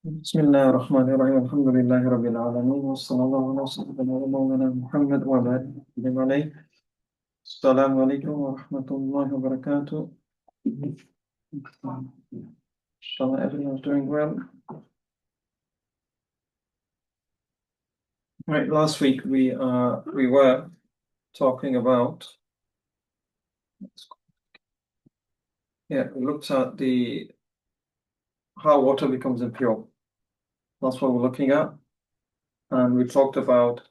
بسم الله الرحمن الرحيم الحمد لله رب العالمين وصلى الله على سيدنا ومولانا محمد وعلى آله وصحبه عليه. السلام عليكم ورحمة الله وبركاته. Inshallah, everyone's doing well. Right, last week we were talking about we looked at the how water becomes impure. That's what we're looking at, and we talked about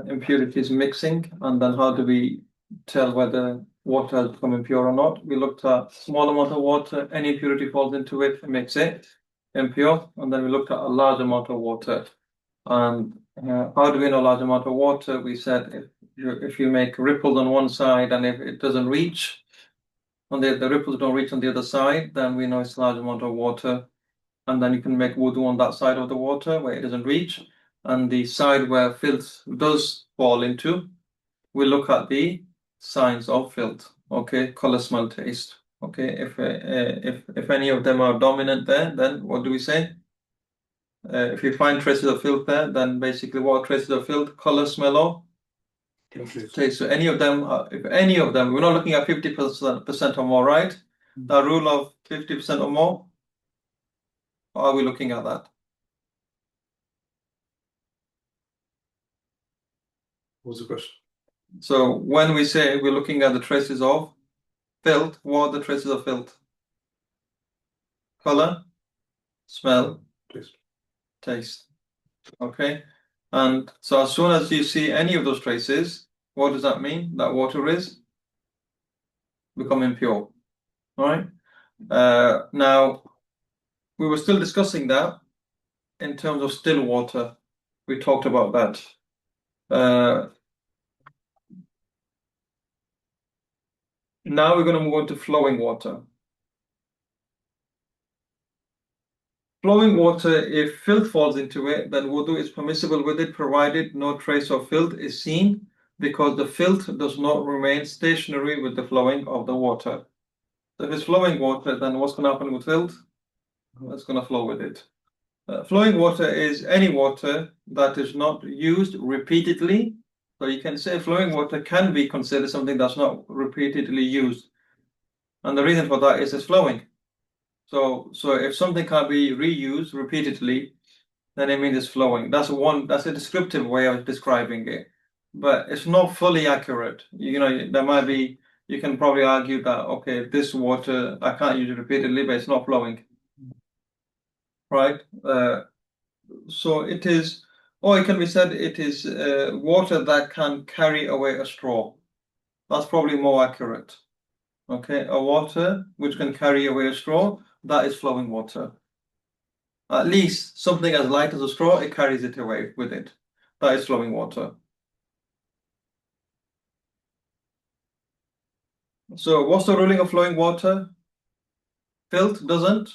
impurities mixing, and then how do we tell whether water has become impure or not. We looked at small amount of water, any impurity falls into it, it makes it impure. And then we looked at a large amount of water. And how do we know a large amount of water? We said if you make ripples on one side and if it doesn't reach, on the ripples don't reach on the other side, then we know it's a large amount of water. And then you can make wudu on that side of the water where it doesn't reach. And the side where filth does fall into, we look at the signs of filth. Okay, color, smell, taste. Okay, if any of them are dominant there, then what do we say? If you find traces of filth there, then basically what are traces of filth? Color, smell, or taste. So any of them, if any of them, we're not looking at 50% or more, right? The rule of 50% or more, or are we looking at that? What's the question? So when we say we're looking at the traces of filth, what are the traces of filth? Color, smell, Taste. taste. Okay. And so as soon as you see any of those traces, what does that mean? That water is become impure. All right. Now, we were still discussing that in terms of still water. We talked about that. Now we're going to move on to flowing water. Flowing water, if filth falls into it, then wudu is permissible with it, provided no trace of filth is seen, because the filth does not remain stationary with the flowing of the water. So if it's flowing water, then what's going to happen with filth? It's going to flow with it. Flowing water is any water that is not used repeatedly. So you can say flowing water can be considered something that's not repeatedly used. And the reason for that is it's flowing. So if something can be reused repeatedly, then it means it's flowing. That's a descriptive way of describing it. But it's not fully accurate. You can probably argue that, okay, this water, I can't use it repeatedly, but it's not flowing. Right? So it is, or it can be said it is water that can carry away a straw. That's probably more accurate. Okay, a water which can carry away a straw, that is flowing water. At least something as light as a straw, it carries it away with it. That is flowing water. So what's the ruling of flowing water? Filth doesn't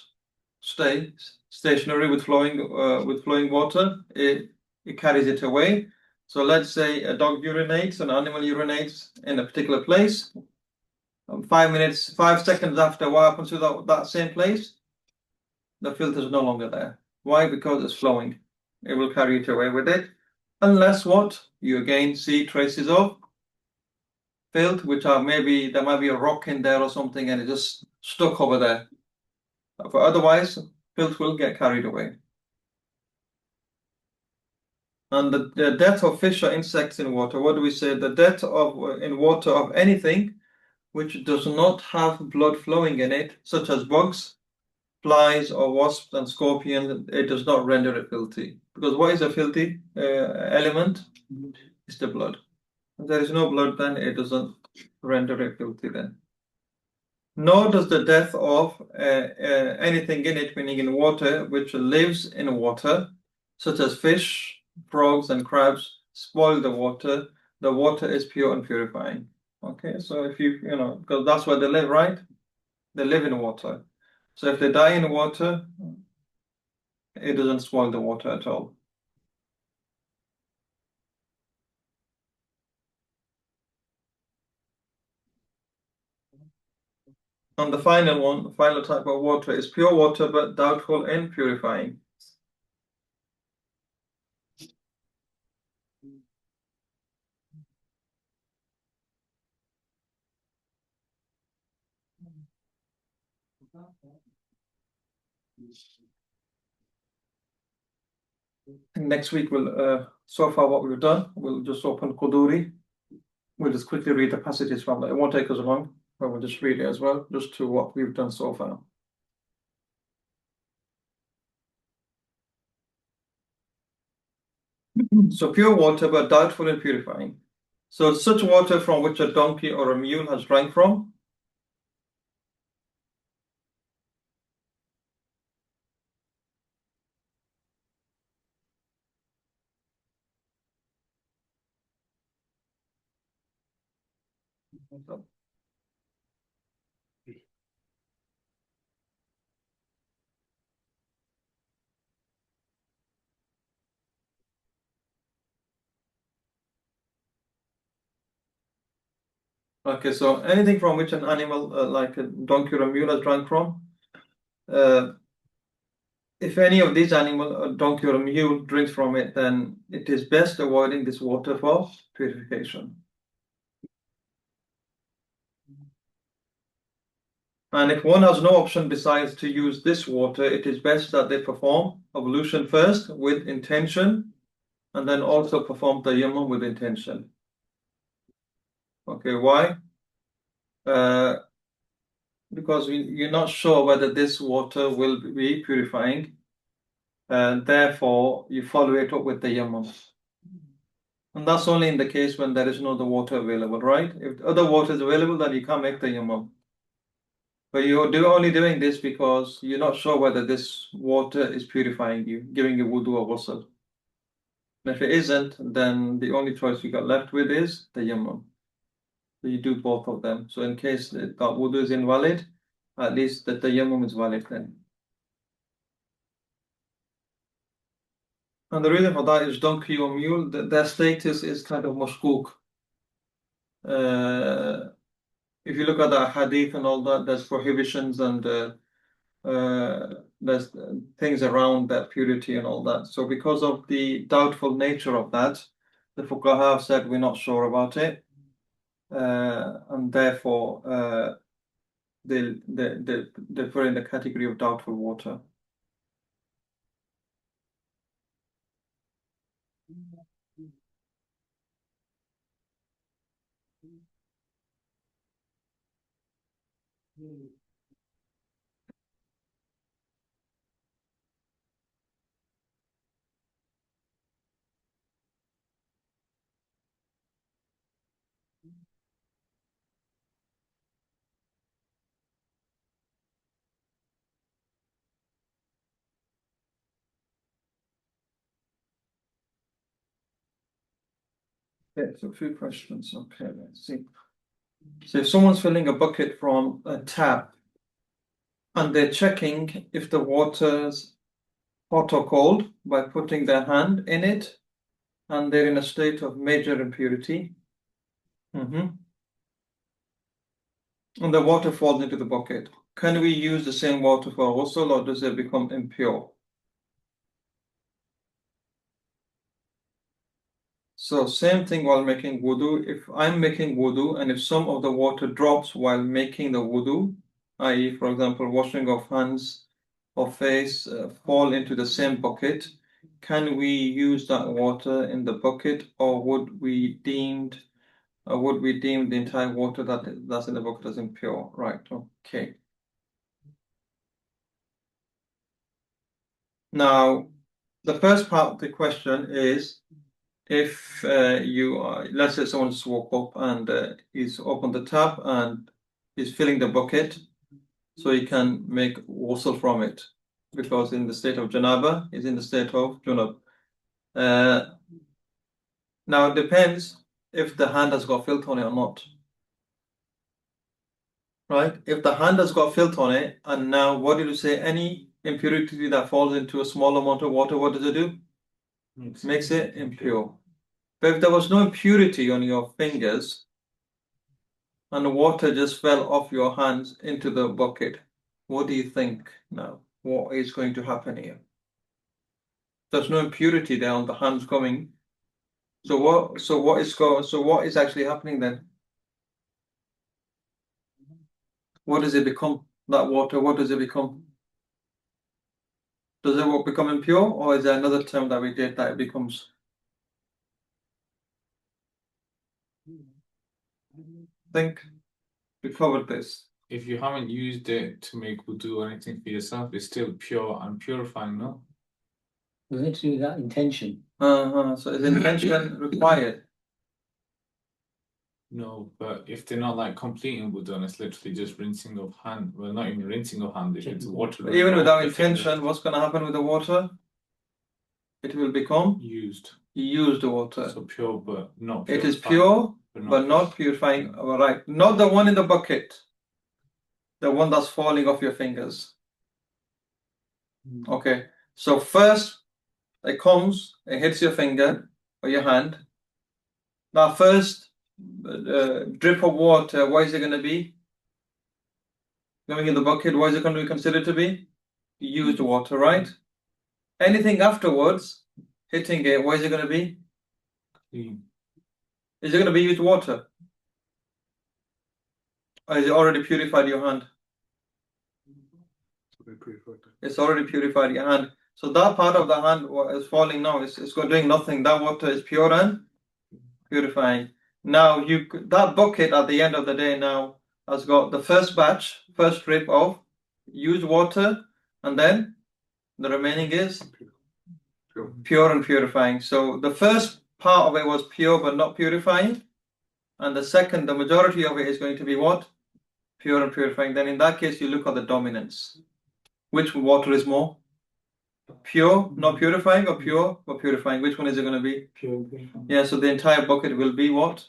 stay stationary with flowing water. It carries it away. So let's say a dog urinates, an animal urinates in a particular place. 5 minutes, 5 seconds after, what happens to that same place? The filth is no longer there. Why? Because it's flowing. It will carry it away with it. Unless what? You again see traces of filth, which are maybe there might be a rock in there or something and it just stuck over there. But otherwise, filth will get carried away. And the death of fish or insects in water, what do we say? The death of in water of anything which does not have blood flowing in it, such as bugs, flies, or wasps and scorpions, it does not render it filthy. Because what is a filthy element? It's the blood. If there is no blood, then it doesn't render it filthy then. Nor does the death of anything in it, meaning in water, which lives in water, such as fish, frogs, and crabs, spoil the water. The water is pure and purifying. Okay, so if because that's where they live, right? They live in water. So if they die in water, it doesn't spoil the water at all. And the final type of water is pure water, but doubtful in purifying. Next week so far what we've done, we'll just open Quduri. We'll just quickly read the passages from it. It won't take us long, but we'll just read it as well, just to what we've done so far. So pure water, but doubtful and purifying. So such water from which a donkey or a mule has drank from. Okay, so anything from which an animal like a donkey or a mule has drank from, uh, if any of these animal, a donkey or a mule, drinks from it, then it is best avoiding this water for purification. And if one has no option besides to use this water, it is best that they perform ablution first with intention, and then also perform tayammum with intention. Okay, why? Uh, because you're not sure whether this water will be purifying, and therefore you follow it up with tayammum. And that's only in the case when there is no other water available, right? If other water is available, then you can't make tayammum. But you're only doing this because you're not sure whether this water is purifying you, giving you wudu or ghusl. And if it isn't, then the only choice you got left with is tayammum. So you do both of them. So in case that wudu is invalid, at least the tayammum is valid then. And the reason for that is donkey or mule, their status is kind of mashkuk. If you look at the hadith and all that, there's prohibitions and there's things around that purity and all that. So because of the doubtful nature of that, the fuqaha have said we're not sure about it, and therefore they put in the category of doubtful water. Okay, so a few questions. Okay, let's see. So if someone's filling a bucket from a tap and they're checking if the water's hot or cold by putting their hand in it, and they're in a state of major impurity. And the water falls into the bucket. Can we use the same water for ghusl, or does it become impure? So same thing while making wudu. If I'm making wudu and if some of the water drops while making the wudu, i.e., for example, washing of hands or face, fall into the same bucket, can we use that water in the bucket, or would we deem the entire water that's in the bucket as impure? Right, okay. Now, the first part of the question is if let's say someone just woke up and he's opened the tap and he's filling the bucket so he can make ghusl from it because in the state of janaba, he's in the state of junub. Now, it depends if the hand has got filth on it or not. Right? If the hand has got filth on it, and now what did you say? Any impurity that falls into a small amount of water, what does it do? Makes it impure. But if there was no impurity on your fingers and the water just fell off your hands into the bucket, what do you think now? What is going to happen here? There's no impurity there on the hands coming. So what is actually happening then? What does it become? that water, what does it become? Does it become impure, or is there another term that we did that it becomes? Think we covered this. If you haven't used it to make wudu or anything for yourself, it's still pure and purifying, no? Doesn't it to do with that intention? So is intention required? No, but if they're not like completing wudu and it's literally just rinsing of hand, well, not even rinsing of hand, if it's water. But even without intention, what's going to happen with the water? It will become used water. So pure, but not It purifying. is pure, but but not purifying. All right, not the one in the bucket, the one that's falling off your fingers. Okay, so first it comes, it hits your finger or your hand. Now, first drip of water, what is it going to be? Going in the bucket, what is it going to be considered to be? Used water, right? Anything afterwards, hitting it, what is it going to be? Clean. Is it going to be used water? Or is it already purified your hand? It's already purified your hand. So that part of the hand is falling now. It's doing nothing. That water is pure and purifying. Now that bucket at the end of the day now has got the first drip of used water, and then the remaining is pure and purifying. So the first part of it was pure but not purifying, and the majority of it is going to be what? Pure and purifying. Then in that case, you look at the dominance. Which water is more? Pure, not purifying, or pure, but purifying? Which one is it going to be? Pure. Yeah, so the entire bucket will be what?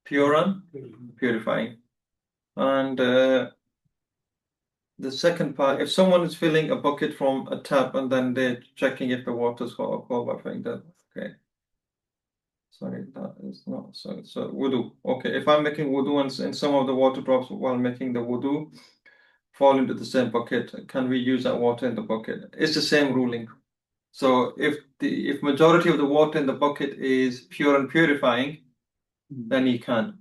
Pure and purifying. And the second part, if someone is filling a bucket from a tap and then they're checking if the water's hot or cold by filling that, okay. Sorry, that is not so wudu. Okay, if I'm making wudu and some of the water drops while making the wudu fall into the same bucket, can we use that water in the bucket? It's the same ruling. So if majority of the water in the bucket is pure and purifying, then you can.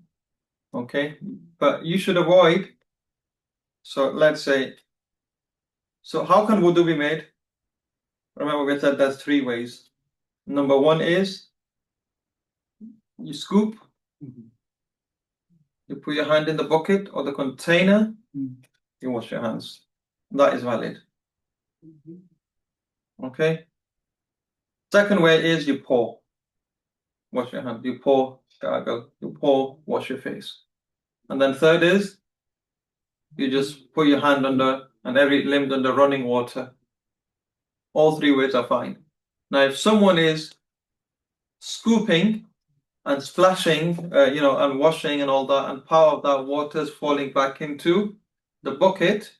Okay, but you should avoid. So let's say. So how can wudu be made? Remember, we said there's 3 ways. Number 1 is you scoop. You put your hand in the bucket or the container. You wash your hands. That is valid. Okay. Second way is you pour. Wash your hands. You pour, gargle. You pour, wash your face. And then third is you just put your hand under and every limb under running water. All 3 ways are fine. Now, if someone is scooping and splashing, and washing and all that, and part of that water is falling back into the bucket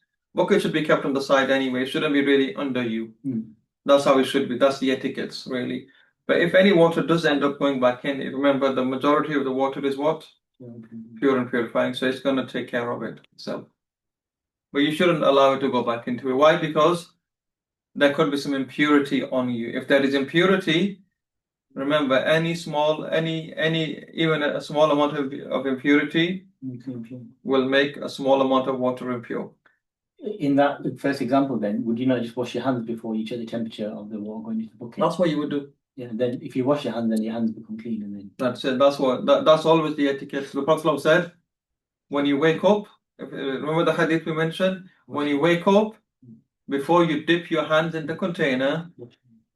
should be kept on the side anyway. It shouldn't be really under you. That's how it should be. That's the etiquettes, really. But if any water does end up going back in, remember the majority of the water is what? Pure and purifying. So it's going to take care of it itself. But you shouldn't allow it to go back into it. Why? Because there could be some impurity on you. If there is impurity, remember even a small amount of impurity will make a small amount of water impure. In that first example, then, would you not just wash your hands before you check the temperature of the water going into the bucket? That's what you would do. Yeah, then if you wash your hands, then your hands become clean, and then that's it. That's always the etiquette. So the Prophet said, when you wake up, remember the hadith we mentioned? When you wake up, before you dip your hands in the container,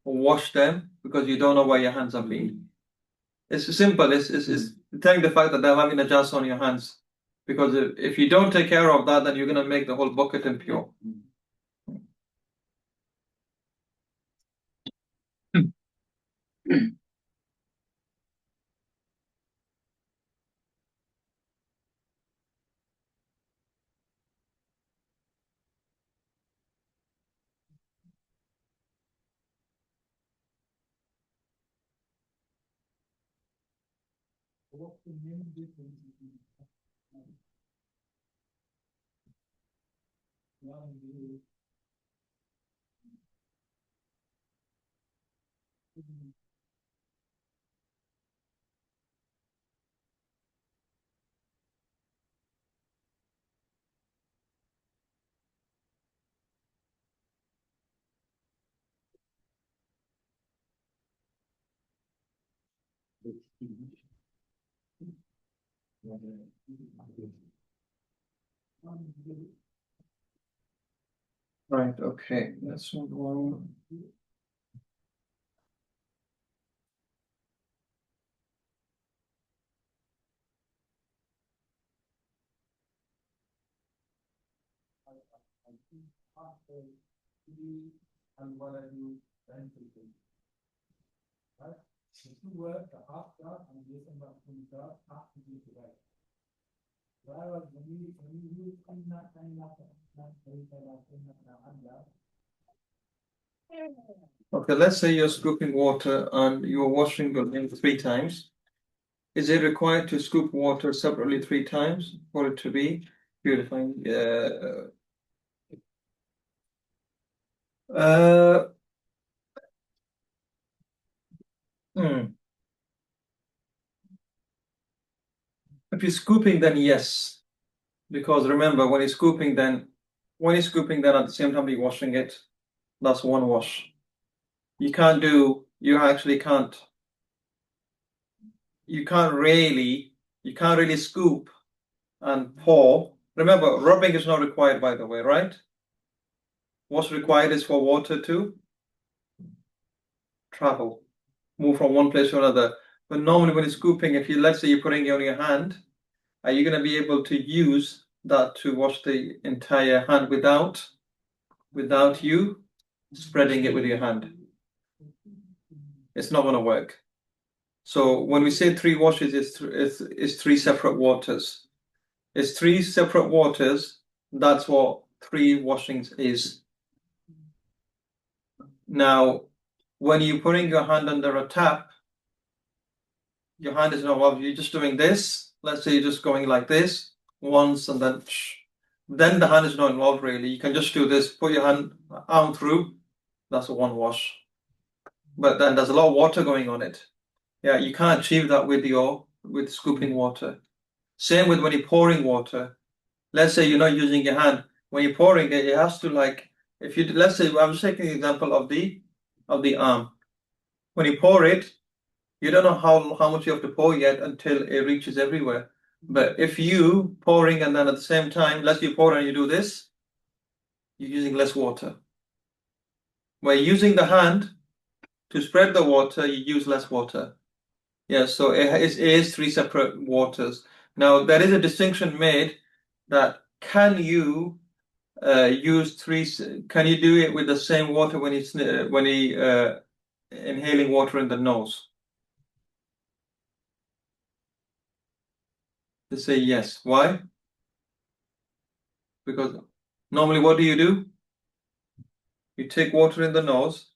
wash them, because you don't know where your hands have been. It's simple. It's telling the fact that they're having a jas on your hands. Because if you don't take care of that, then you're going to make the whole bucket impure. Right, okay, that's one. Okay, let's say you're scooping water and you're washing your linen 3 times. Is it required to scoop water separately 3 times for it to be purifying? Uh, hmm. If you're scooping, then yes. Because remember, when you're scooping, then at the same time you're washing it, that's one wash. You actually can't, you can't really scoop and pour. Remember, rubbing is not required, by the way, right? What's required is for water to travel, move from one place to another. But normally when you're scooping, let's say you're putting it on your hand, are you going to be able to use that to wash the entire hand without you spreading it with your hand? It's not going to work. So when we say 3 washes, it's 3 separate waters. It's 3 separate waters. That's what 3 washings is. Now, when you're putting your hand under a tap, your hand is not involved. You're just doing this. Let's say you're just going like this once and then the hand is not involved really. You can just do this, put your arm through. That's a 1 wash. But then there's a lot of water going on it. Yeah, you can't achieve that with scooping water. Same with when you're pouring water. Let's say you're not using your hand. When you're pouring it, it has to let's say I'm just taking the example of the arm. When you pour it, you don't know how much you have to pour yet until it reaches everywhere. But if you pouring and then at the same time, let's say you pour and you do this, you're using less water. By using the hand to spread the water, you use less water. Yeah, so it is 3 separate waters. Now, there is a distinction made that can you can you do it with the same water when you inhaling water in the nose? They say yes. Why? Because normally what do? You take water in the nose,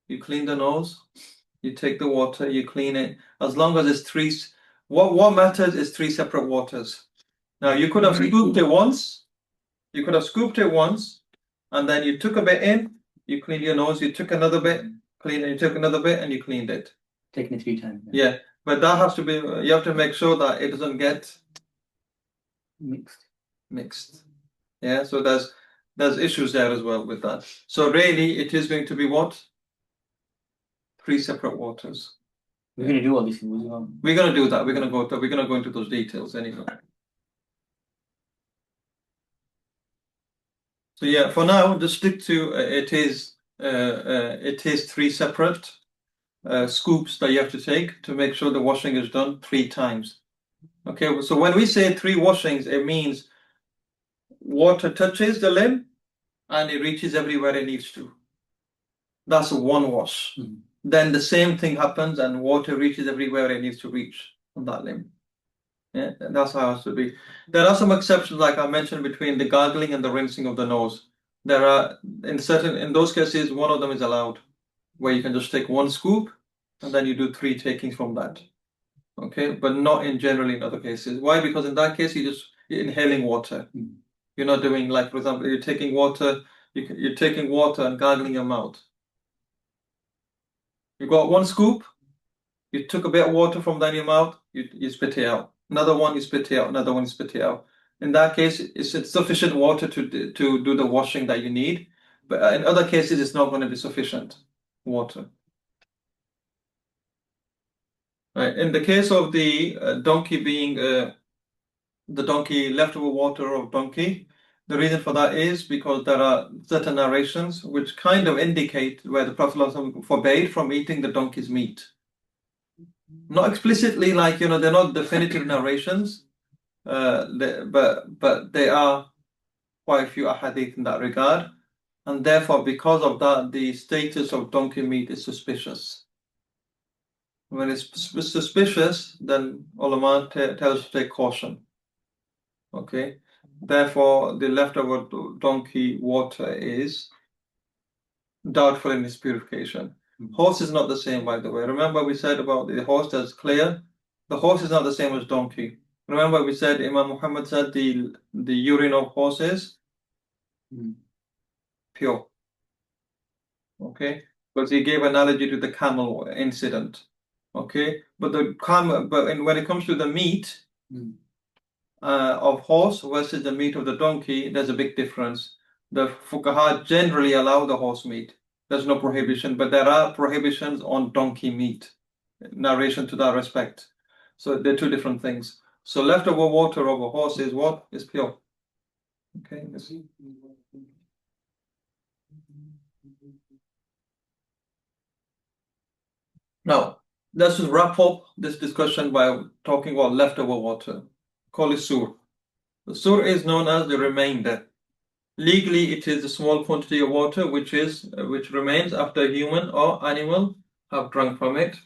you clean the nose, you take the water, you clean it. As long as it's 3, what matters is 3 separate waters. Now you could have scooped it once, and then you took a bit in, you cleaned your nose, you took another bit, clean, and you took another bit, and you cleaned it. Taking it 3 times. Yeah, but that has to be, you have to make sure that it doesn't get mixed. Yeah, so there's issues there as well with that. So really, it is going to be what? 3 separate waters. We're going to do all this as well. We're going to do that. We're going to go into those details anyway. So yeah, for now, just stick to it is 3 separate scoops that you have to take to make sure the washing is done 3 times. Okay, so when we say 3 washings, it means water touches the limb and it reaches everywhere it needs to. That's 1 wash. Then the same thing happens and water reaches everywhere it needs to reach on that limb. Yeah, that's how it has to be. There are some exceptions, like I mentioned, between the gargling and the rinsing of the nose. There are in those cases, one of them is allowed, where you can just take 1 scoop and then you do 3 takings from that. Okay, but not generally in other cases. Why? Because in that case, you're inhaling water. You're not doing, like, for example, you're taking water and gargling your mouth. You got 1 scoop, you took a bit of water from down your mouth, you spit it out. Another one, you spit it out. Another one, you spit it out. In that case, it's sufficient water to do the washing that you need. But in other cases, it's not going to be sufficient water. Right. In the case of the donkey being the donkey leftover water of donkey, the reason for that is because there are certain narrations which kind of indicate where the Prophet ﷺ forbade from eating the donkey's meat. Not explicitly, like, they're not definitive narrations, but they are quite a few ahadith in that regard, and therefore, because of that, the status of donkey meat is suspicious. When it's suspicious, then ulama tells to take caution. Okay, therefore, the leftover donkey water is doubtful in its purification. Horse is not the same, by the way. Remember we said about the horse that's clear? The horse is not the same as donkey. Remember we said Imam Muhammad said the urine of horse is pure. Okay, because he gave analogy to the camel incident. Okay, but when it comes to the meat of horse versus the meat of the donkey, there's a big difference. The fuqaha generally allow the horse meat. There's no prohibition, but there are prohibitions on donkey meat. Narration to that respect. So they're two different things. So leftover water of a horse is what? Is pure. Okay. Now, let's just wrap up this discussion by talking about leftover water. Call it sur. The sur is known as the remainder. Legally, it is a small quantity of water which remains after a human or animal have drunk from it.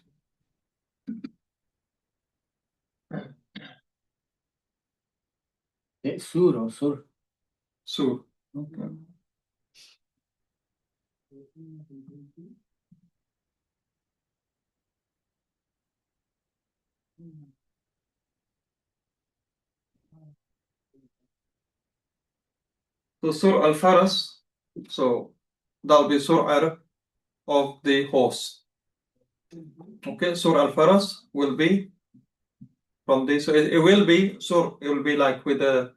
It's sur or sur? Sur. Okay. So sur al-faras, so that'll be sur of the horse. Okay, sur al-faras will be from this. So it will be sur. It will be like with the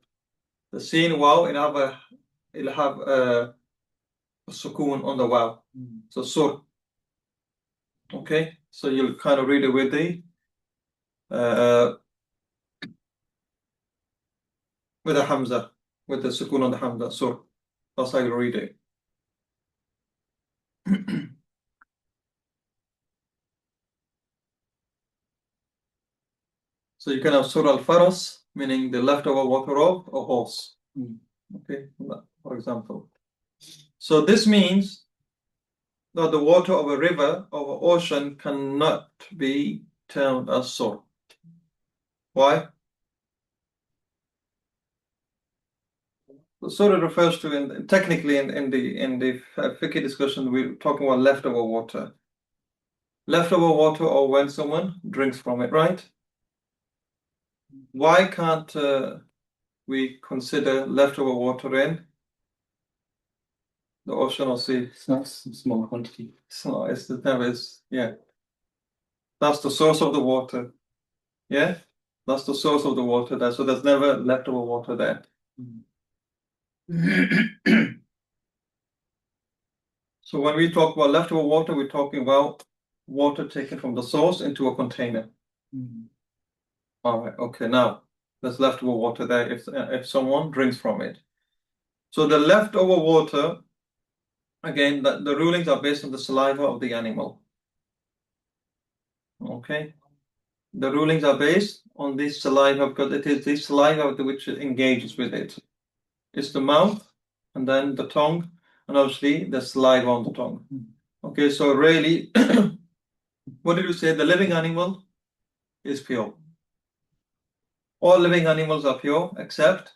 sin wow. It'll have a sukoon on the wow. So sur. Okay, so you'll kind of read it with the hamza, with the sukoon on the hamza. Sur. That's how you read it. So you can have sur al-faras, meaning the leftover water of a horse. Okay, for example. So this means that the water of a river or an ocean cannot be termed as sur. Why? The sur refers to, technically in the fiqh discussion, we're talking about leftover water. Leftover water, or when someone drinks from it, right? Why can't we consider leftover water in the ocean or sea? It's not a small quantity. It's not, it's the never is, yeah. That's the source of the water. Yeah? That's the source of the water there. So there's never leftover water there. So when we talk about leftover water, we're talking about water taken from the source into a container. All right, okay, now there's leftover water there if someone drinks from it. So the leftover water, again, the rulings are based on the saliva of the animal. Okay? The rulings are based on this saliva because it is the saliva which engages with it. It's the mouth and then the tongue and obviously the saliva on the tongue. Okay, so really, what did you say? The living animal is pure. All living animals are pure except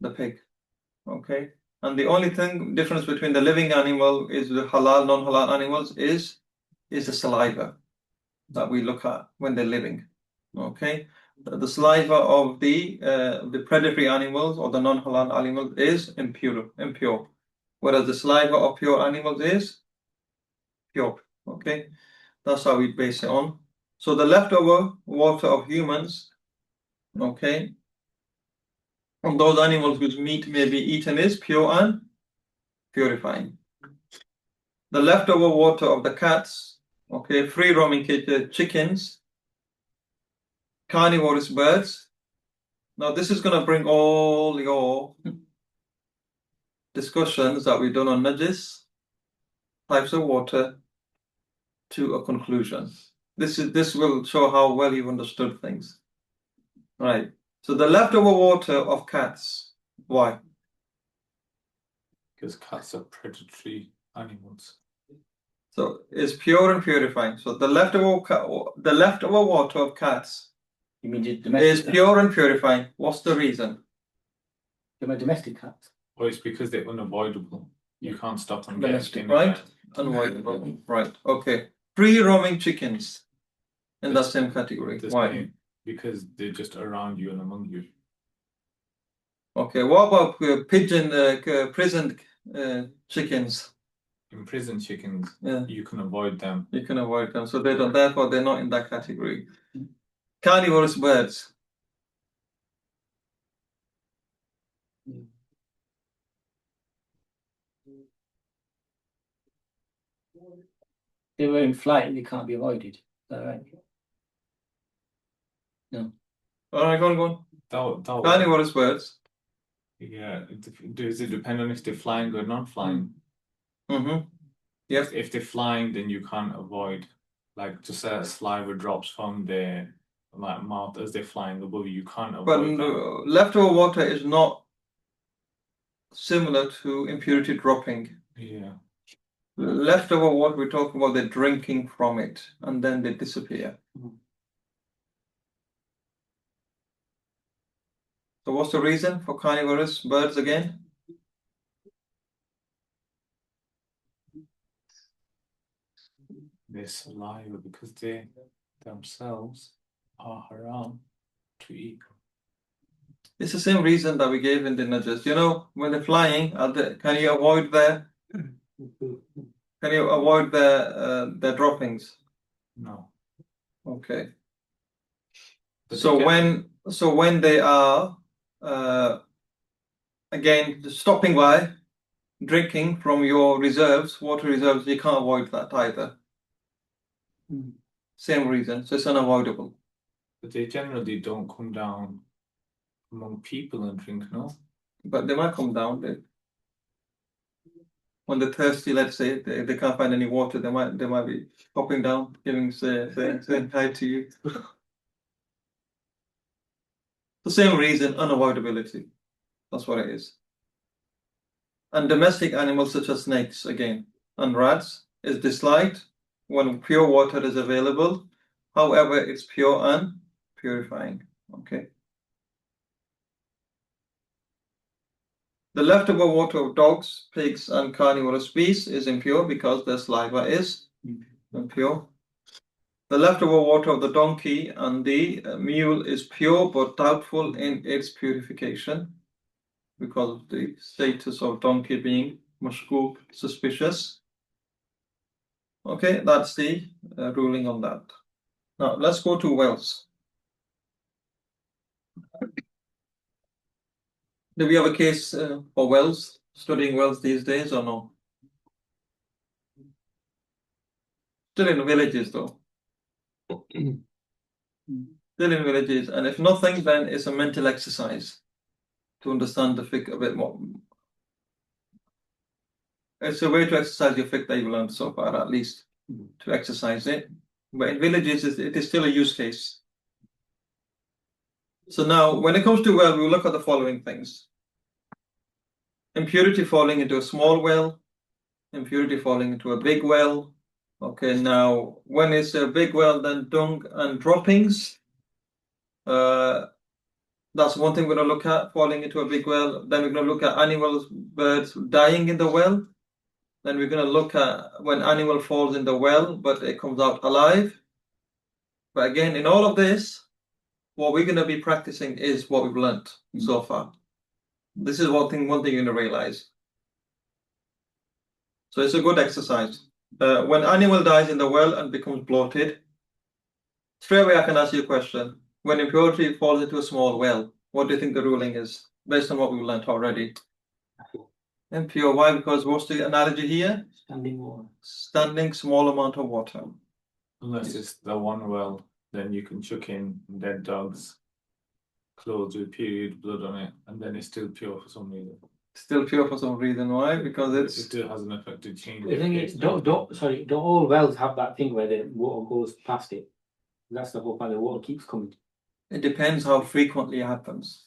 the pig. Okay, and the only difference between the living animal is the halal, non-halal animals is the saliva that we look at when they're living. Okay, the saliva of the predatory animals or the non-halal animals is impure, whereas the saliva of pure animals is pure. Okay, that's how we base it on. So the leftover water of humans, okay, from those animals whose meat may be eaten is pure and purifying. The leftover water of the cats Okay, free roaming chickens, carnivorous birds. Now this is going to bring all your discussions that we've done on najis, types of water, to a conclusion. This will show how well you've understood things. Right. So the leftover water of cats. Why? Because cats are predatory animals. So it's pure and purifying. So the leftover water of cats You mean is domestic? pure and purifying. What's the reason? They're domestic cats. Or it's because they're unavoidable. You can't stop them Domestic, getting right? Unavoidable. Right. Okay. Free roaming chickens in that same category. Why? Because they're just around you and among you. Okay. What about prison chickens? Imprisoned chickens, Yeah. you can avoid them. You can avoid them. So therefore they're not in that category. Carnivorous birds. They were in flight, they can't be avoided. Is that right? No. All right, go on. That Carnivorous birds. Yeah. Does it depend on if they're flying or not flying? Mm-hmm. Yep. If they're flying, then you can't avoid, like, just a saliva drops from their mouth as they're flying above you. You can't But avoid that. leftover water is not similar to impurity dropping. Yeah. Leftover water, we're talking about they're drinking from it and then they disappear. So what's the reason for carnivorous birds again? Their saliva, because they themselves are haram to eat. It's the same reason that we gave in the najis. You know, when they're flying, can you avoid their droppings? No. Okay. But So when they are again stopping by, drinking from your reserves, water reserves, you can't avoid that either. Same reason, so it's unavoidable. But they generally don't come down among people and drink, no? But they might come down. When they're thirsty, let's say, they can't find any water, they might be popping down, saying hi to you. The same reason, unavoidability. That's what it is. And domestic animals such as snakes, again, and rats, is disliked when pure water is available. However, it's pure and purifying. Okay. The leftover water of dogs, pigs, and carnivorous beasts is impure because their saliva is impure. The leftover water of the donkey and the mule is pure but doubtful in its purification because of the status of donkey being mashkuk, suspicious. Okay, that's the ruling on that. Now let's go to wells. Do we have a case for wells, studying wells these days or no? Still in villages though. Still in villages, and if nothing, then it's a mental exercise to understand the fiqh a bit more. It's a way to exercise your fiqh that you've learned so far, at least to exercise it. But in villages, it is still a use case. So now, when it comes to well, we will look at the following things. Impurity falling into a small well, impurity falling into a big well. Okay, now, when it's a big well, then dung and droppings. That's one thing we're going to look at, falling into a big well. Then we're going to look at animals, birds dying in the well. Then we're going to look at when animal falls in the well, but it comes out alive. But again, in all of this, what we're going to be practicing is what we've learnt so far. This is one thing you're going to realize. So it's a good exercise. When animal dies in the well and becomes bloated, straight away I can ask you a question. When impurity falls into a small well, what do you think the ruling is, based on what we've learnt already? Impure. Why? Because what's the analogy here? Standing water. Standing small amount of water. Unless it's the one well, then you can chuck in dead dogs, clothes with period blood on it, and then it's still pure for some reason. Still pure for some reason. Why? Because It it's still hasn't affected change. The thing is, don't all wells have that thing where the water goes past it? That's the whole point. The water keeps coming. it depends how frequently it happens.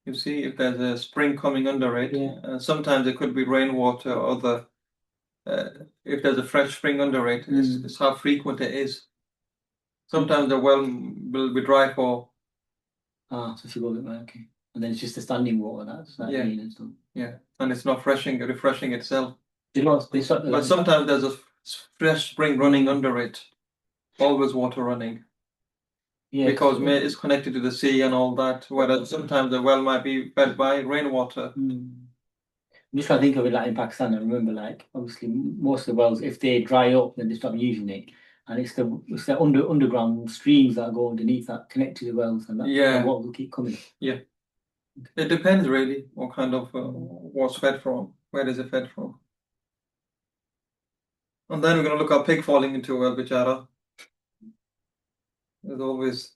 You see, if there's a spring coming under it, Yeah. sometimes it could be rainwater or other. If there's a fresh spring under it, it's how frequent it is. Sometimes the well will be dry for So if you go right, okay. And then it's just the standing water that's that Yeah. rain and stuff. and it's not refreshing itself. You know, they sort of But sometimes there's a fresh spring running under it, always water running, because it's connected to the sea and all that. Whereas sometimes the well might be fed by rainwater. I'm just trying to think of it like in Pakistan. I remember, like, obviously most of the wells, if they dry up, then they stop using it, and it's the underground streams that go underneath that connect to the wells, and that the water will keep coming. It depends really what kind of what's fed from, where is it fed from. And then we're going to look at pig falling into a well, bichara. It's always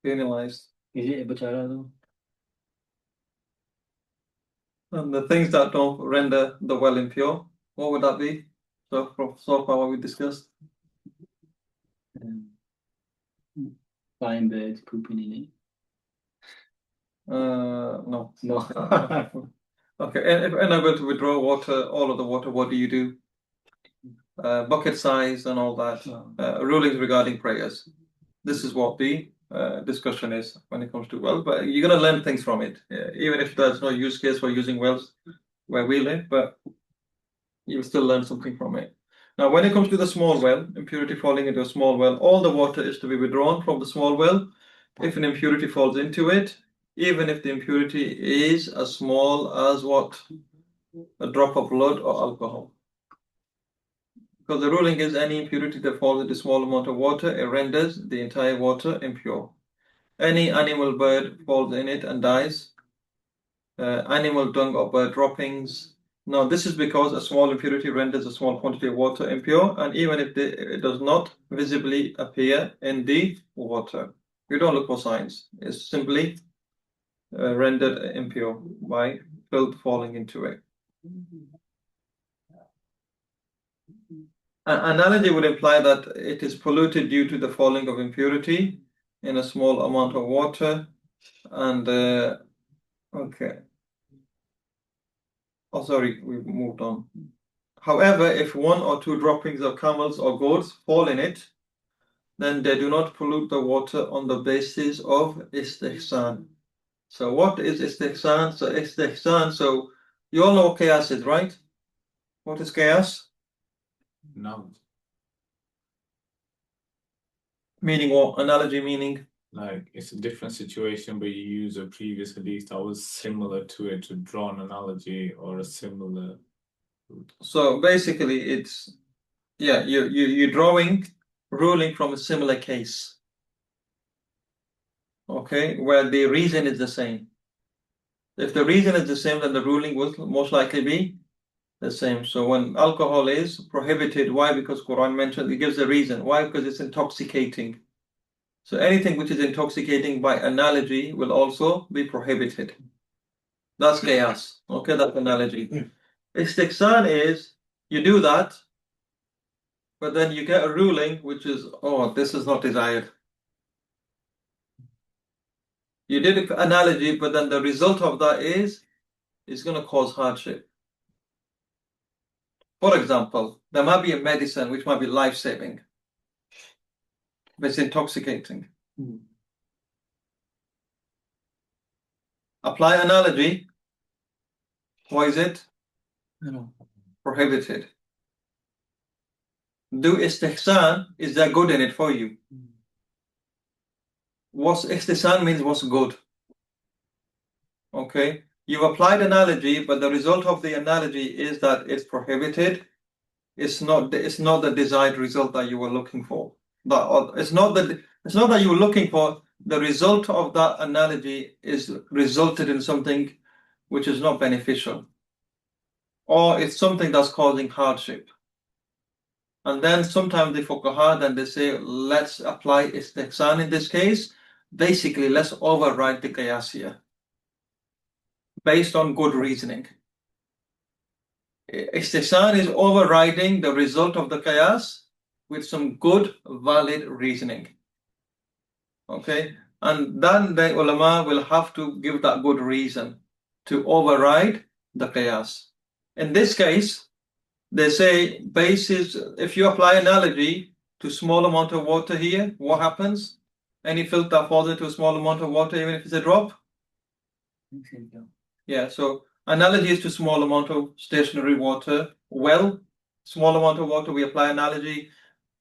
penalized. Is it a bachara though? And the things that don't render the well impure, what would that be? So far what we discussed. Flying birds pooping in it. No. No. Okay, and if I'm going to withdraw water, all of the water, what do you do? Bucket size and all that. Rulings regarding prayers. This is what the discussion is when it comes to wells, but you're going to learn things from it, even if there's no use case for using wells where we live, but you'll still learn something from it. Now, when it comes to the small well, impurity falling into a small well, all the water is to be withdrawn from the small well. If an impurity falls into it, even if the impurity is as small as what? A drop of blood or alcohol. Because the ruling is any impurity that falls into a small amount of water, it renders the entire water impure. Any animal, bird falls in it and dies. Animal dung or bird droppings. Now, this is because a small impurity renders a small quantity of water impure, and even if it does not visibly appear in the water. You don't look for signs. It's simply rendered impure by filth falling into it. An analogy would imply that it is polluted due to the falling of impurity in a small amount of water. And okay. Oh, sorry, we've moved on. However, if one or two droppings of camels or goats fall in it, then they do not pollute the water on the basis of istihsan. So what is istihsan? So istihsan, so you all know what qiyas is, right? What is qiyas? No, Meaning what? Analogy meaning? like it's a different situation, but you use a previous hadith that was similar to it to draw an analogy or a similar. So basically it's, you're drawing ruling from a similar case. Okay, where the reason is the same. If the reason is the same, then the ruling will most likely be the same. So when alcohol is prohibited, why? Because Quran mentioned, it gives the reason. Why? Because it's intoxicating. So anything which is intoxicating by analogy will also be prohibited. That's qiyas. Okay, that's analogy. Istihsan is, you do that, but then you get a ruling which is, oh, this is not desired. You did an analogy, but then the result of that is, it's going to cause hardship. For example, there might be a medicine which might be life-saving, but it's intoxicating. Apply analogy. Why is it? Prohibited. Do istihsan, is there good in it for you? What's istihsan means what's good. Okay, you've applied analogy, but the result of the analogy is that it's prohibited. It's not the desired result that you were looking for. It's not that you were looking for. The result of that analogy is resulted in something which is not beneficial, or it's something that's causing hardship. And then sometimes the fuqaha, then they say, let's apply istihsan in this case. Basically, let's override the qiyas here based on good reasoning. Istihsan is overriding the result of the qiyas with some good, valid reasoning. Okay, and then the ulama will have to give that good reason to override the qiyas. In this case, they say basis, if you apply analogy to small amount of water here, what happens? Any filth that falls into a small amount of water, even if it's a drop? Yeah, so analogy is to small amount of stationary water. Well, small amount of water, we apply analogy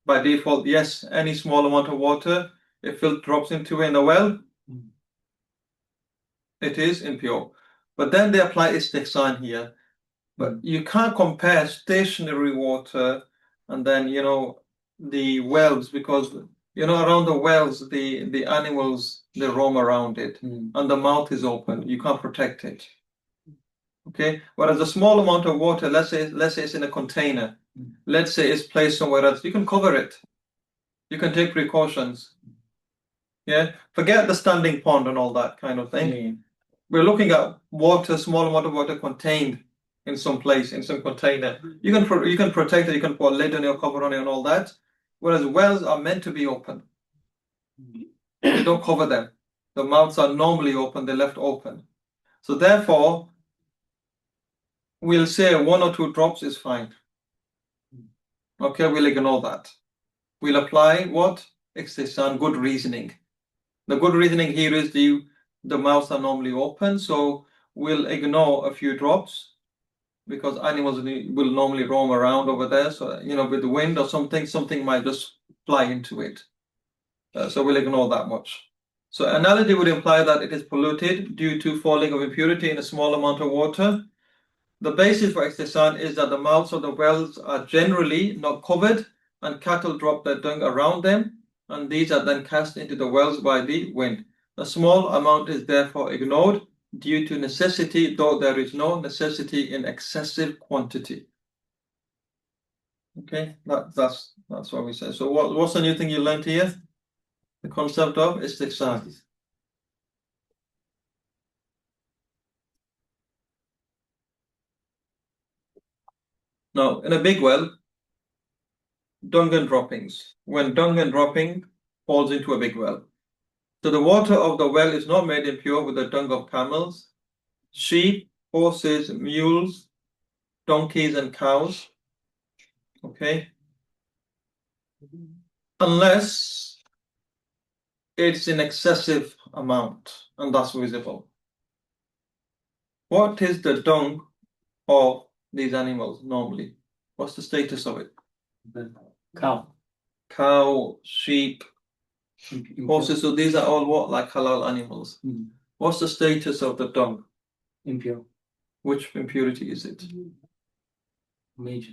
by default. Yes, any small amount of water, if filth drops into in a well, it is impure. But then they apply istihsan here. But you can't compare stationary water and then, the wells, because, around the wells, the animals, they roam around it and the mouth is open. You can't protect it. Okay. Whereas a small amount of water, let's say it's in a container. Let's say it's placed somewhere else. You can cover it. You can take precautions. Yeah. Forget the standing pond and all that kind of thing. Yeah. We're looking at water, small amount of water contained in some place, in some container. You can protect it, you can put a lid on it or cover on it and all that. Whereas wells are meant to be open. You don't cover them. The mouths are normally open, they're left open. So therefore, we'll say 1 or 2 drops is fine. Okay, we'll ignore that. We'll apply what? Istihsan, good reasoning. The good reasoning here is the mouths are normally open, so we'll ignore a few drops because animals will normally roam around over there. So, with the wind or something might just fly into it. So we'll ignore that much. So analogy would imply that it is polluted due to falling of impurity in a small amount of water. The basis for istihsan is that the mouths of the wells are generally not covered and cattle drop their dung around them, and these are then cast into the wells by the wind. A small amount is therefore ignored due to necessity, though there is no necessity in excessive quantity. Okay, that's what we say. So what's the new thing you learned here? The concept of istihsan. Now, in a big well, dung and droppings. When dung and dropping falls into a big well. So the water of the well is not made impure with the dung of camels, sheep, horses, mules, donkeys, and cows. Okay. Unless it's in excessive amount and that's visible. What is the dung of these animals normally? What's the status of it? Cow, sheep, horses. So these are all what? Like halal animals. What's the status of the dung? Impure. Which impurity is it? Major.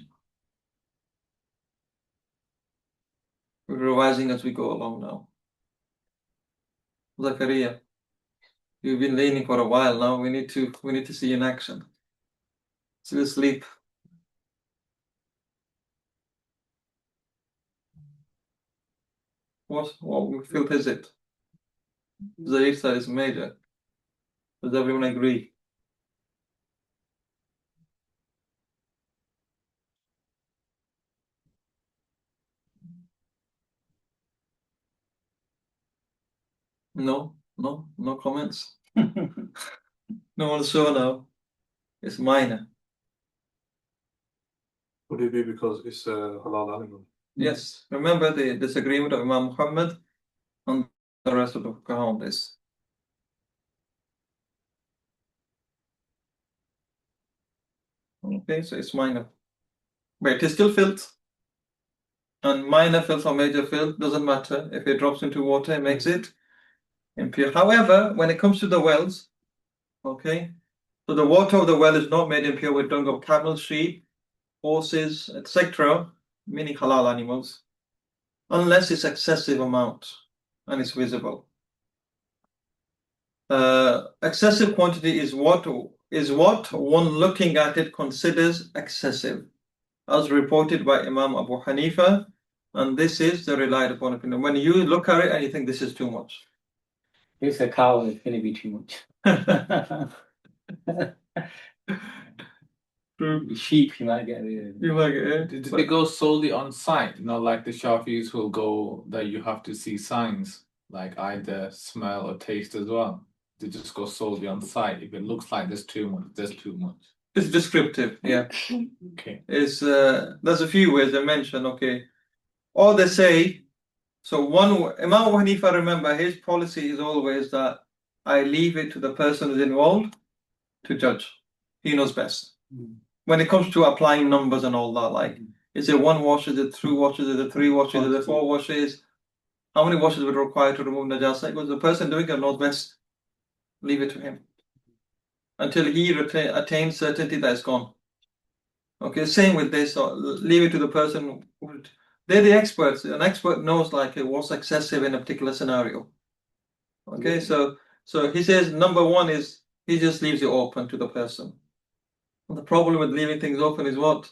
We're revising as we go along now. Zakaria, you've been leaning for a while now. We need to see you in action. Still asleep. What filth is it? Zaid said it's major. Does everyone agree? No comments. No one's sure now. It's minor. Would it be because it's a halal animal? Yes. Remember the disagreement of Imam Muhammad and the rest of the Fuqaha on this. Okay, so it's minor. But it is still filth. And minor filth or major filth doesn't matter. If it drops into water, it makes it impure. However, when it comes to the wells, okay, so the water of the well is not made impure with dung of camels, sheep, horses, etc., meaning halal animals, unless it's excessive amount and it's visible. Excessive quantity is what one looking at it considers excessive. as reported by Imam Abu Hanifa, and this is the relied upon opinion. When you look at it and you think this is too much. It's a cow, it's going to be too much. Sheep, you might get away with it. You might get it. Did they go solely on sight? You know, like the Shafis will go that you have to see signs, like either smell or taste as well. They just go solely on sight. If it looks like there's too much, there's too much. It's descriptive, yeah. Okay. There's a few ways they mention, okay. Or they say, so Imam Abu Hanifa, remember, his policy is always that I leave it to the person who's involved to judge. He knows best. When it comes to applying numbers and all that, like, is it one wash, is it two washes, is it three washes, is it four washes? How many washes would require to remove najasa? Because the person doing it knows best. Leave it to him. Until he attains certainty that it's gone. Okay, same with this, leave it to the person. They're the experts. An expert knows like what's excessive in a particular scenario. Okay, so he says number one is he just leaves it open to the person. And the problem with leaving things open is what?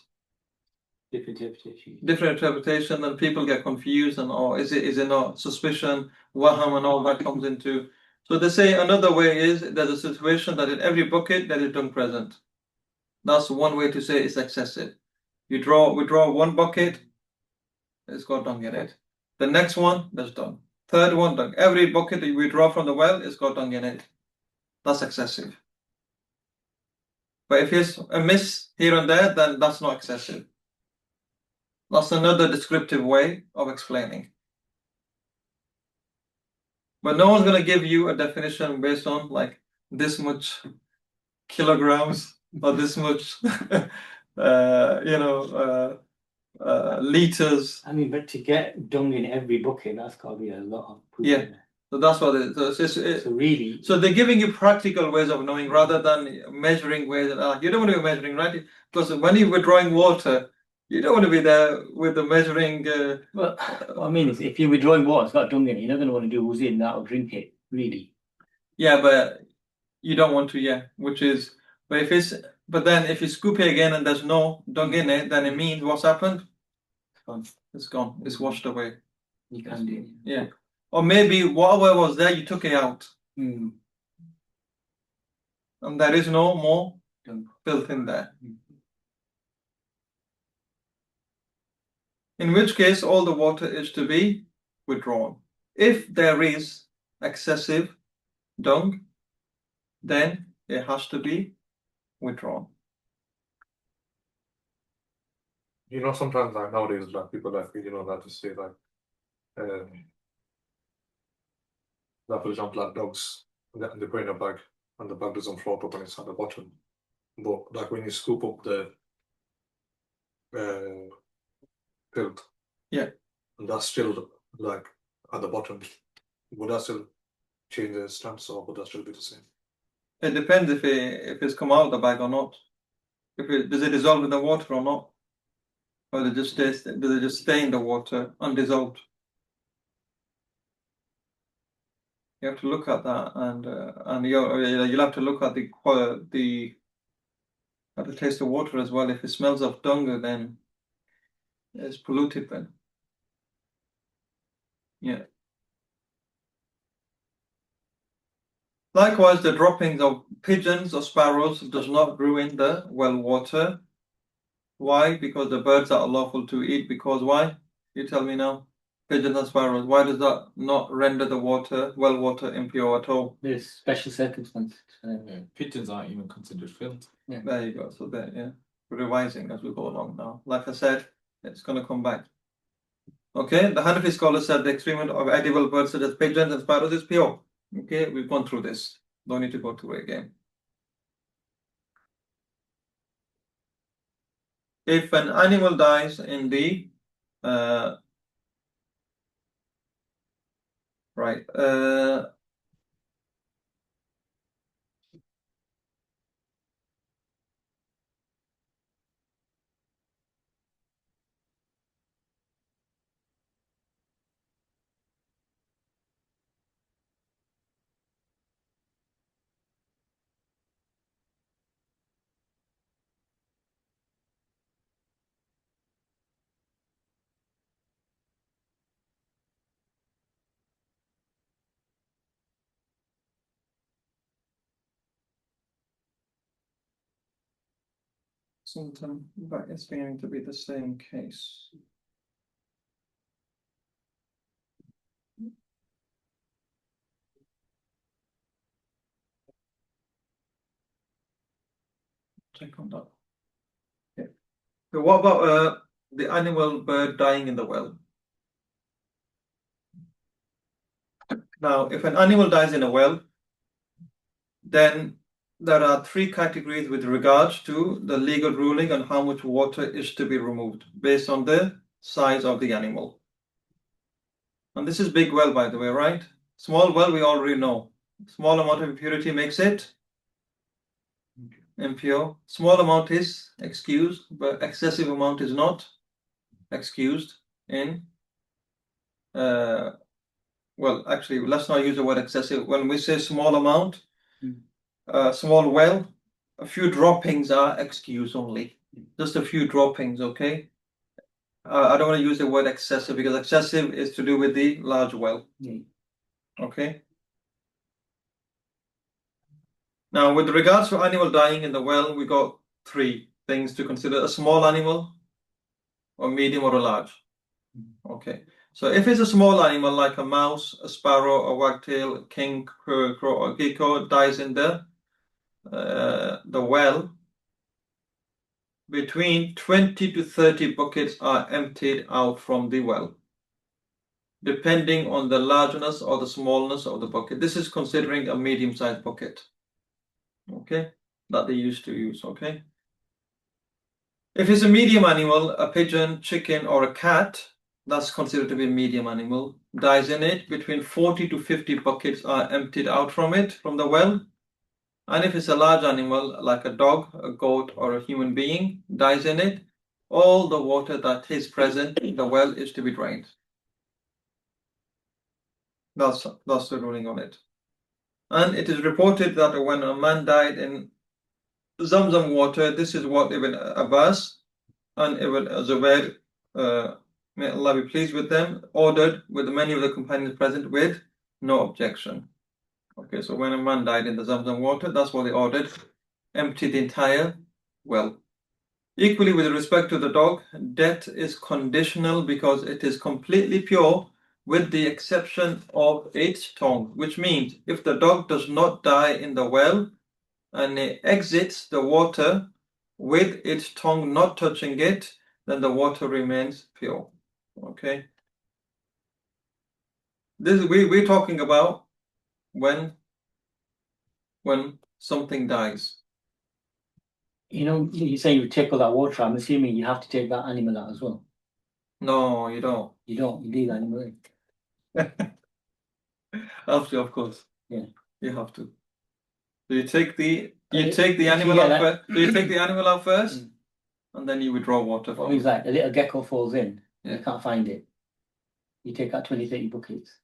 Different interpretation. Different interpretation, and people get confused, and is it not suspicion, waham, and all that comes into. So they say another way is there's a situation that in every bucket there is dung present. That's one way to say it's excessive. We draw one bucket, it's got dung in it. The next one, there's dung. Third one, dung. Every bucket that we draw from the well, it's got dung in it. That's excessive. But if it's a miss here and there, then that's not excessive. That's another descriptive way of explaining. But no one's going to give you a definition based on like this much kilograms or this much, liters. I mean, but to get dung in every bucket, that's got to be a lot of proof. Yeah. So that's what it is. So really, So they're giving you practical ways of knowing rather than measuring ways. You don't want to be measuring, right? Because when you were drawing water, you don't want to be there with the measuring. well, what I mean is, if you're withdrawing water, it's got dung in it, you're not going to want to do who's in that or drink it, really. Yeah, but you don't want to, yeah. But then if you scoop it again and there's no dung in it, then it means what's happened? It's gone. It's gone. It's washed away. You can do it. Yeah. Or maybe whatever was there, you took it out. Mm. And there is no more Dung. filth in there. In which case, all the water is to be withdrawn. If there is excessive dung, then it has to be withdrawn. You know, sometimes like nowadays, like people like like to say like, like for example, like dogs, they put in a bag and the bag doesn't float up and it's at the bottom. But like when you scoop up the filth, Yeah. and that's still like at the bottom, would that still change the stance or would that still be the same? It depends if it's come out of the bag or not. Does it dissolve in the water or not? Or does it just stay in the water undissolved? You have to look at that, and you'll have to look at the taste of water as well. If it smells of dung, then it's polluted. Then, yeah. Likewise, the droppings of pigeons or sparrows does not ruin the well water. Why? Because the birds are lawful to eat. Because why? You tell me now. Pigeons and sparrows. Why does that not render the well water impure at all? There's special circumstances. Pigeons aren't even considered filth. Yeah. There you go. So there, yeah. We're revising as we go along now. Like I said, it's going to come back. Okay, the Hanafi scholar said the excrement of edible birds such as pigeons and sparrows is pure. Okay, we've gone through this. Don't need to go through it again. If an animal dies in the right, sometime, but it's going to be the same case. Check on that. Okay. So what about the animal bird dying in the well? Now, if an animal dies in a well, then there are three categories with regards to the legal ruling on how much water is to be removed based on the size of the animal. And this is big well, by the way, right? Small well, we already know. Small amount of impurity makes it impure. Small amount is excused, but excessive amount is not excused in well, actually, let's not use the word excessive. When we say small amount, small well, a few droppings are excused only. Just a few droppings, okay? I don't want to use the word excessive because excessive is to do with the large well. Okay? Now, with regards to animal dying in the well, we got three things to consider: a small animal, or medium, or a large. Okay. So if it's a small animal like a mouse, a sparrow, a wagtail, a king, crow, or gecko dies in the well, between 20 to 30 buckets are emptied out from the well, depending on the largeness or the smallness of the bucket. This is considering a medium-sized bucket, okay, that they used to use, okay? If it's a medium animal, a pigeon, chicken, or a cat, that's considered to be a medium animal, dies in it, between 40 to 50 buckets are emptied out from it, from the well. And if it's a large animal, like a dog, a goat, or a human being, dies in it, all the water that is present in the well is to be drained. That's the ruling on it. And it is reported that when a man died in Zamzam water, this is what Ibn Abbas and Ibn Zubair, may Allah be pleased with them, ordered with many of the companions present with no objection. Okay, so when a man died in the Zamzam water, that's what they ordered. Empty the entire well. Equally, with respect to the dog, death is conditional because it is completely pure with the exception of its tongue, which means if the dog does not die in the well and it exits the water with its tongue not touching it, then the water remains pure. Okay? This we're talking about when something dies. You know, you say you take all that water. I'm assuming you have to take that animal out as well. No, you don't. You don't. You leave that animal in. Have to, of course. Yeah. You have to. So you take the Yeah, animal out that- first. So you take the animal out first, and then you withdraw water What from means it. like a little gecko falls in, Yeah. you can't find it. You take out 20, 30 buckets.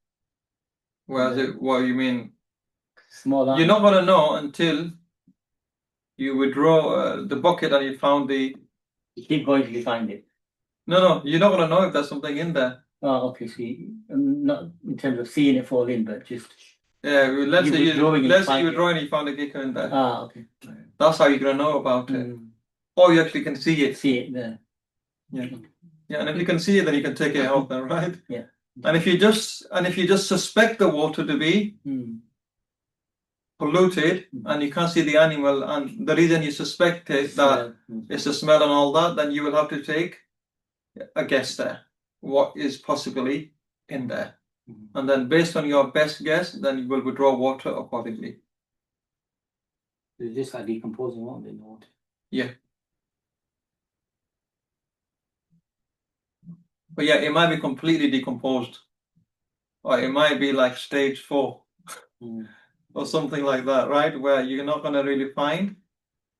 Whereas it, what you mean? Small You're animal. not gonna know until you withdraw the bucket and you found the. You keep going till you find it. No, you're not gonna know if there's something in there. Oh, okay. So not in terms of seeing it fall in, but just Yeah, let's say withdrawing it, let's say find you it. withdraw and you found a gecko in there. okay. That's how you're gonna know about it. Or you actually can see it. See it there. Yeah. Yeah, and if you can see it, then you can take it out then, right? Yeah. And if you just suspect the water to be polluted and you can't see the animal, and the reason you suspect it that it's the smell and all that, then you will have to take a guess there. What is possibly in there? And then based on your best guess, then you will withdraw water accordingly. It's just like decomposing, won't it? Water. Yeah. But yeah, it might be completely decomposed. Or it might be like stage 4 or something like that, right? Where you're not going to really find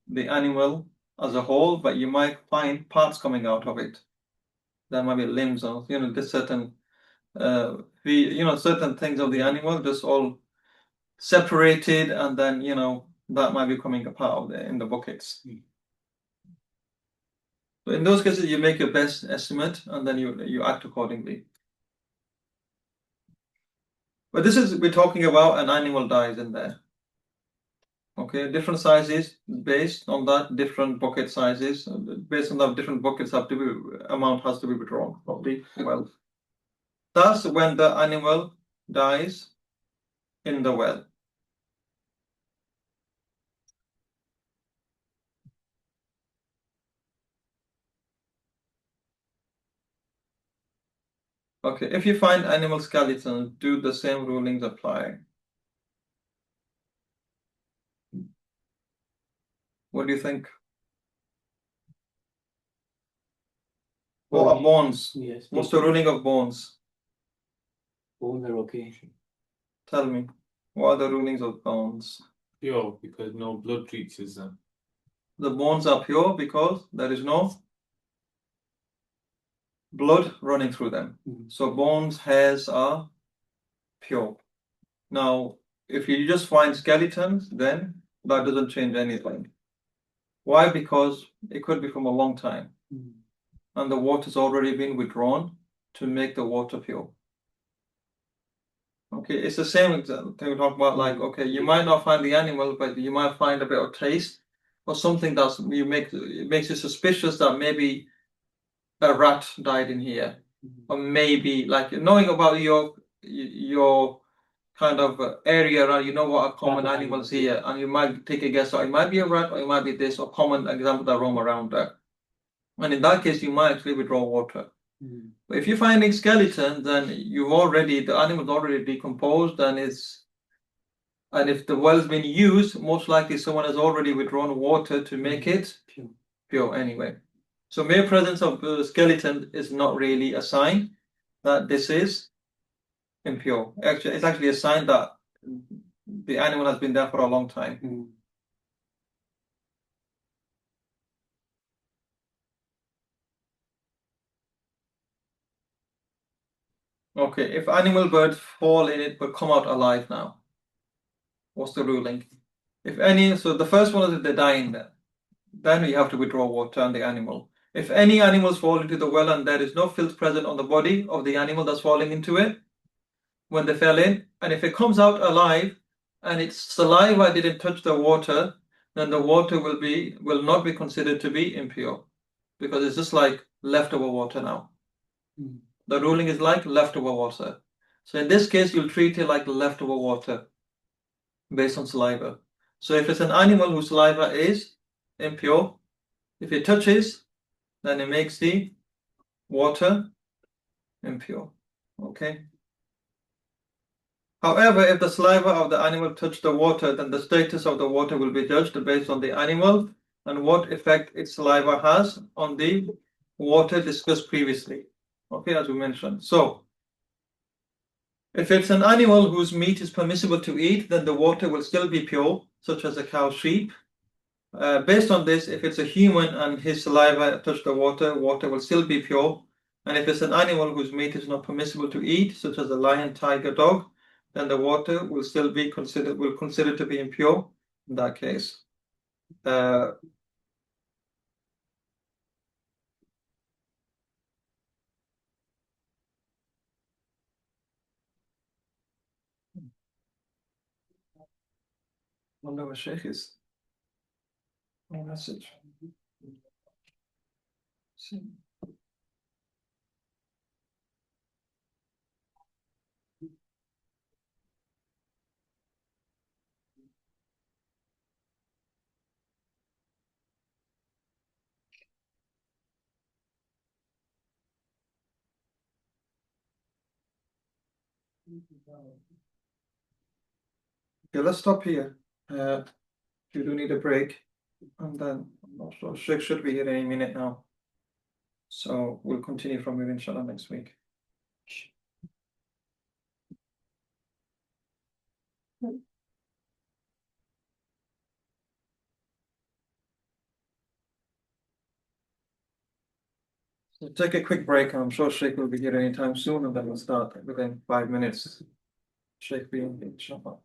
the animal as a whole, but you might find parts coming out of it. There might be limbs or, just certain, certain things of the animal just all separated, and then, that might be coming apart in the buckets. So in those cases, you make your best estimate and then you act accordingly. But we're talking about an animal dies in there. Okay, different sizes based on that, different bucket sizes. Based on that, different buckets have to be amount has to be withdrawn from the well. That's when the animal dies in the well. Okay, if you find animal skeletons, do the same rulings apply? What do you think? What are bones? Yes. What's the ruling of bones? Bones are okay. Tell me. What are the rulings of bones? Pure, because no blood reaches them. The bones are pure because there is no blood running through them. So bones, hairs are pure. Now, if you just find skeletons, then that doesn't change anything. Why? Because it could be from a long time, and the water's already been withdrawn to make the water pure. Okay, it's the same example thing we talk about, like, okay, you might not find the animal, but you might find a bit of taste or something that's it makes you suspicious that maybe a rat died in here. Or maybe, like, knowing about your kind of area around, you know what are common animals here, and you might take a guess, or it might be a rat, or it might be this, or common example that roam around there. And in that case, you might actually withdraw water. But if you're finding skeletons, then the animal's already decomposed, and if the well's been used, most likely someone has already withdrawn water to make it pure anyway. So mere presence of the skeleton is not really a sign that this is impure. Actually, it's actually a sign that the animal has been there for a long time. Okay, if animal birds fall in it but come out alive now, what's the ruling? So the first one is if they die in there, then you have to withdraw water on the animal. If any animals fall into the well and there is no filth present on the body of the animal that's falling into it when they fell in, and if it comes out alive and its saliva didn't touch the water, then the water will not be considered to be impure, because it's just like leftover water now. The ruling is like leftover water. So in this case, you'll treat it like leftover water based on saliva. So if it's an animal whose saliva is impure, if it touches, then it makes the water impure. Okay. However, if the saliva of the animal touched the water, then the status of the water will be judged based on the animal and what effect its saliva has on the water discussed previously. Okay, as we mentioned. So, if it's an animal whose meat is permissible to eat, then the water will still be pure, such as a cow, sheep. Based on this, if it's a human and his saliva touched the water, water will still be pure. And if it's an animal whose meat is not permissible to eat, such as a lion, tiger, dog, then the water will still be considered to be impure in that case. Wonder where Sheikh is. No message. See. Okay, let's stop here. You do need a break, and then I'm not sure. Sheikh should be here any minute now. So we'll continue from here, inshallah, next week. So take a quick break, and I'm sure Sheikh will be here anytime soon, and then we'll start within 5 minutes. Sheikh being inshallah.